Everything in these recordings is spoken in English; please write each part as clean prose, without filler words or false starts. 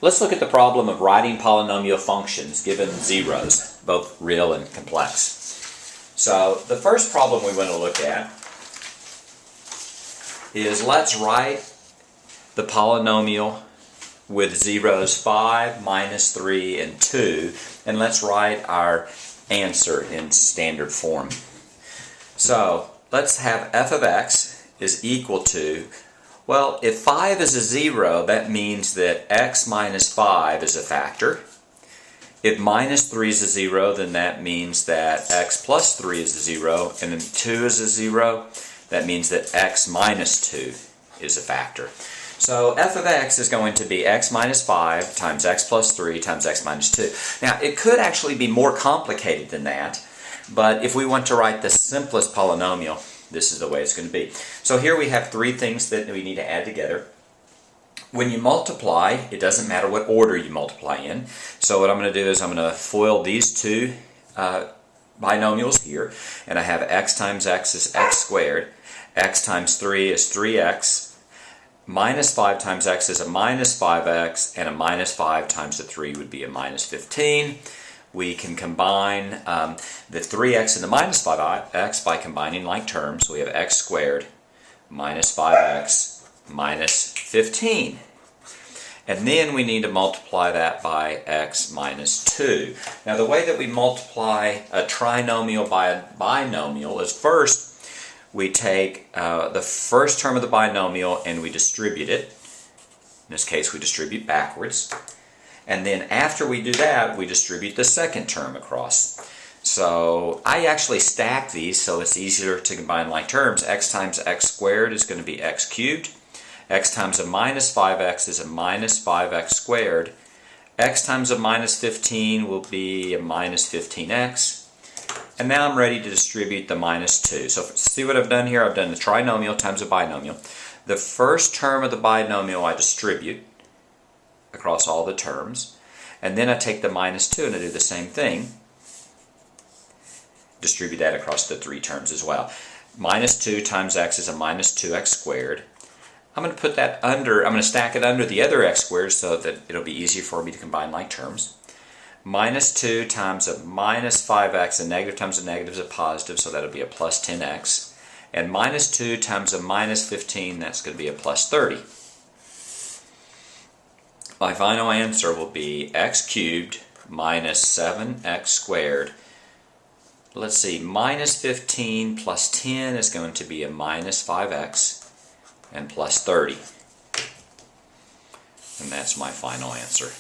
Let's look at the problem of writing polynomial functions given zeros, both real and complex. So the first problem we want to look at is let's write the polynomial with zeros 5, minus 3, and 2, and let's write our answer in standard form. So let's have f of x is equal to, well, if 5 is a 0, that means that x minus 5 is a factor. If minus 3 is a 0, then that means that x plus 3 is a 0, and then 2 is a 0, that means that x minus 2 is a factor. So f of x is going to be x minus 5 times x plus 3 times x minus 2. Now, it could actually be more complicated than that, but if we want to write the simplest polynomial, this is the way it's going to be. So here we have three things that we need to add together. When you multiply, it doesn't matter what order you multiply in. So what I'm going to do is I'm going to FOIL these two binomials here, and I have x times x is x squared, x times 3 is 3x, minus 5 times x is a minus 5x, and a minus 5 times the 3 would be a minus 15. We can combine the 3x and the minus 5x by combining like terms. So we have x squared minus 5x minus 15. And then we need to multiply that by x minus 2. Now the way that we multiply a trinomial by a binomial is first we take the first term of the binomial and we distribute it. In this case we distribute backwards. And then after we do that, we distribute the second term across. So I actually stack these so it's easier to combine like terms. X times x squared is going to be x cubed. X times a minus 5x is a minus 5x squared. X times a minus 15 will be a minus 15x. And now I'm ready to distribute the minus 2. So see what I've done here? I've done the trinomial times a binomial. The first term of the binomial I distribute across all the terms, and then I take the minus 2 and I do the same thing, distribute that across the three terms as well. Minus 2 times x is a minus 2x squared. I'm going to put that under, I'm going to stack it under the other x squares so that it'll be easier for me to combine like terms. Minus 2 times a minus 5x, a negative times a negative is a positive, so that'll be a plus 10x. And minus 2 times a minus 15, that's going to be a plus 30. My final answer will be x cubed minus 7x squared. Let's see, minus 15 plus 10 is going to be a minus 5x and plus 30. And that's my final answer.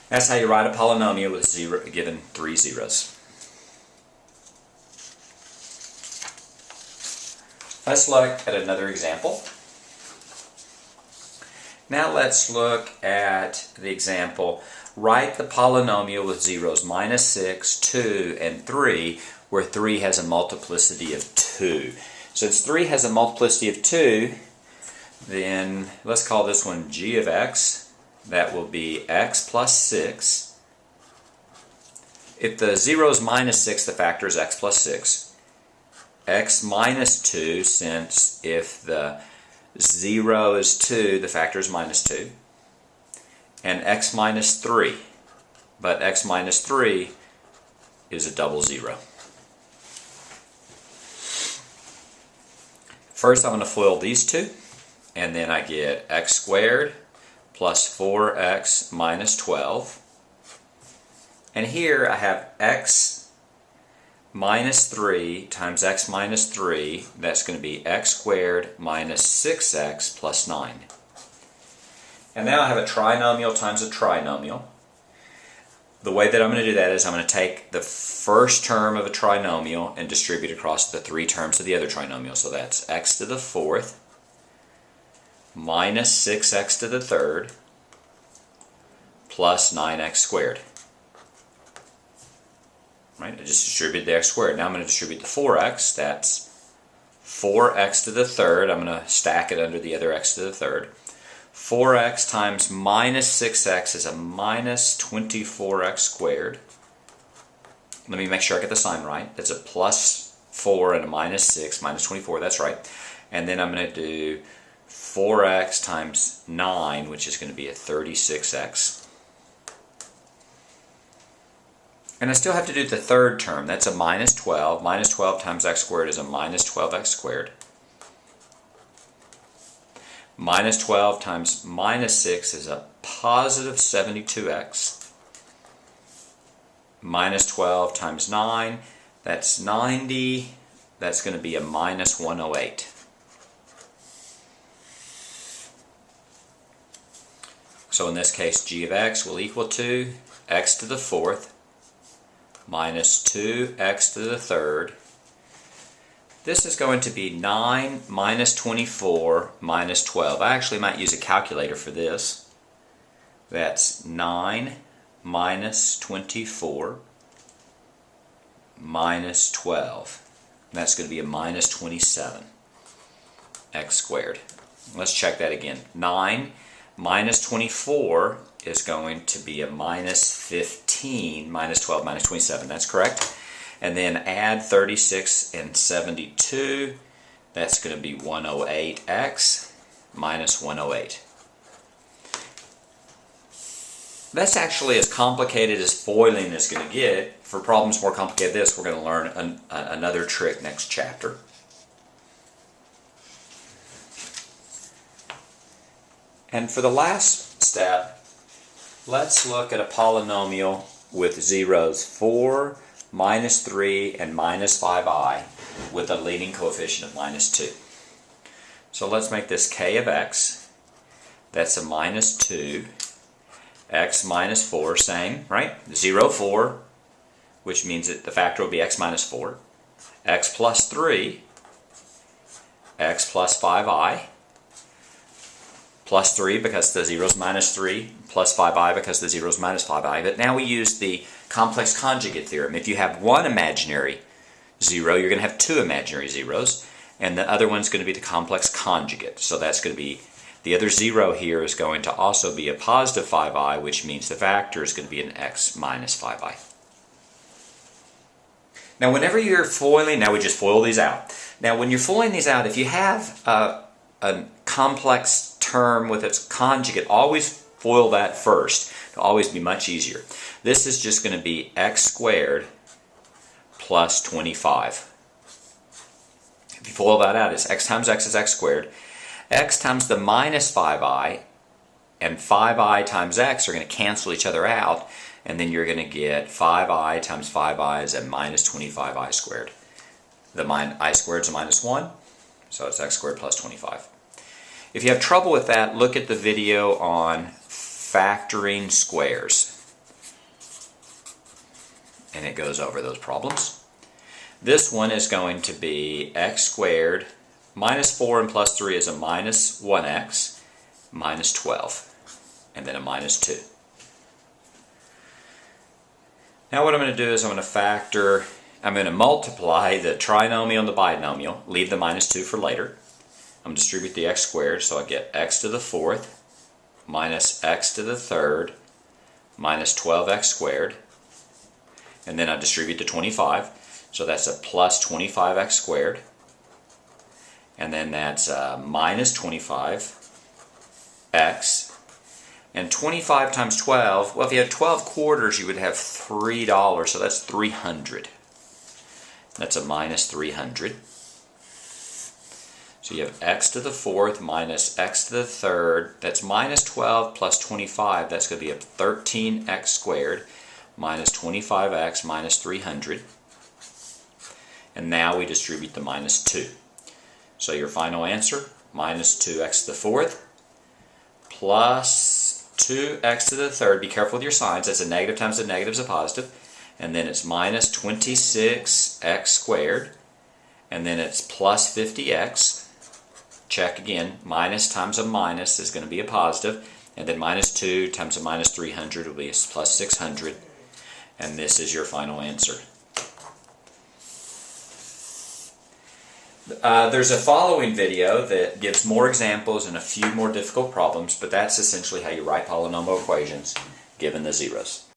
That's how you write a polynomial with given three zeros. Let's look at another example. Now let's look at the example, write the polynomial with zeros minus 6, 2, and 3, where 3 has a multiplicity of 2. Since 3 has a multiplicity of 2, then let's call this one g of x. That will be x plus 6. If the 0 is minus 6, the factor is x plus 6. X minus 2, since if the 0 is 2, the factor is minus 2. And x minus 3. But x minus 3 is a double 0. First I'm going to FOIL these two, and then I get x squared plus 4x minus 12. And here I have x minus 3 times x minus 3, that's going to be x squared minus 6x plus 9. And now I have a trinomial times a trinomial. The way that I'm going to do that is I'm going to take the first term of a trinomial and distribute across the three terms of the other trinomial. So that's x to the fourth minus 6x to the third plus 9x squared. Right? I just distributed the x squared. Now I'm going to distribute the 4x. That's 4x to the third. I'm going to stack it under the other x to the third. 4x times minus 6x is a minus 24x squared. Let me make sure I get the sign right. That's a plus 4 and a minus 6, minus 24. That's right. And then I'm going to do 4x times 9, which is going to be a 36x. And I still have to do the third term. That's a minus 12. Minus 12 times x squared is a minus 12x squared. Minus 12 times minus 6 is a positive 72x. Minus 12 times 9, that's 90. That's going to be a minus 108. So in this case, g of x will equal to x to the fourth minus 2x to the third. This is going to be 9 minus 24 minus 12. I actually might use a calculator for this. That's 9 minus 24 minus 12. That's going to be a minus 27 x squared. Let's check that again. 9 minus 24 is going to be a minus 15 minus 12 minus 27. That's correct. And then add 36 and 72. That's going to be 108x minus 108. That's actually as complicated as foiling is going to get. For problems more complicated than this, we're going to learn another trick next chapter. And for the last step, let's look at a polynomial with zeros 4, minus 3, and minus 5i with a leading coefficient of minus 2. So let's make this k of x. That's a minus 2. X minus 4, same, right? 0, 4, which means that the factor will be x minus 4. X plus 3, x plus 5i, plus 3 because the 0 is minus 3, plus 5i because the 0 is minus 5i. But now we use the complex conjugate theorem. If you have one imaginary 0, you're going to have two imaginary zeros, and the other one's going to be the complex conjugate. So that's going to be, the other 0 here is going to also be a positive 5i, which means the factor is going to be an x minus 5i. Now whenever you're foiling, now we just FOIL these out. Now when you're foiling these out, if you have a complex term with its conjugate, always FOIL that first. It'll always be much easier. This is just going to be x squared plus 25. If you FOIL that out, it's x times x is x squared. X times the minus 5i and 5i times x are going to cancel each other out, and then you're going to get 5i times 5i is a minus 25i squared. The I squared is a minus 1, so it's x squared plus 25. If you have trouble with that, look at the video on factoring squares, and it goes over those problems. This one is going to be x squared minus 4 and plus 3 is a minus 1x minus 12, and then a minus 2. Now what I'm going to do is I'm going to multiply the trinomial and the binomial, leave the minus 2 for later. I'm going to distribute the x squared, so I get x to the fourth minus x to the third minus 12x squared. And then I distribute the 25, so that's a plus 25x squared. And then that's minus 25x. And 25 times 12, well, if you had 12 quarters, you would have $3, so that's 300. That's a minus 300. So you have x to the fourth minus x to the third. That's minus 12 plus 25. That's going to be a 13x squared minus 25x minus 300. And now we distribute the minus 2. So your final answer, minus 2x to the fourth plus 2x to the third. Be careful with your signs. That's a negative times a negative is a positive. And then it's minus 26x squared. And then it's plus 50x. Check again. Minus times a minus is going to be a positive. And then minus 2 times a minus 300 will be plus 600. And this is your final answer. There's a following video that gives more examples and a few more difficult problems, but that's essentially how you write polynomial equations given the zeros.